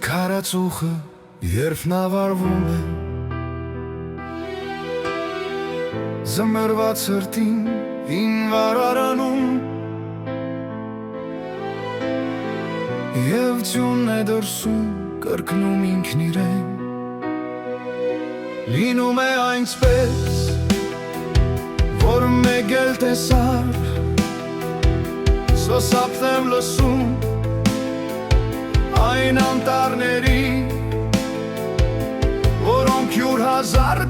Քարացուխը երբ նավարվում է Զմրված սրտին ինվարարանում Եվ ձյունն է դրսում կրկնում ինքն իրեն Լինում է այնպես, որ մեկ էլ տեսար Սոսապն եմ լսում այն անտառների Որոնք յուր հազար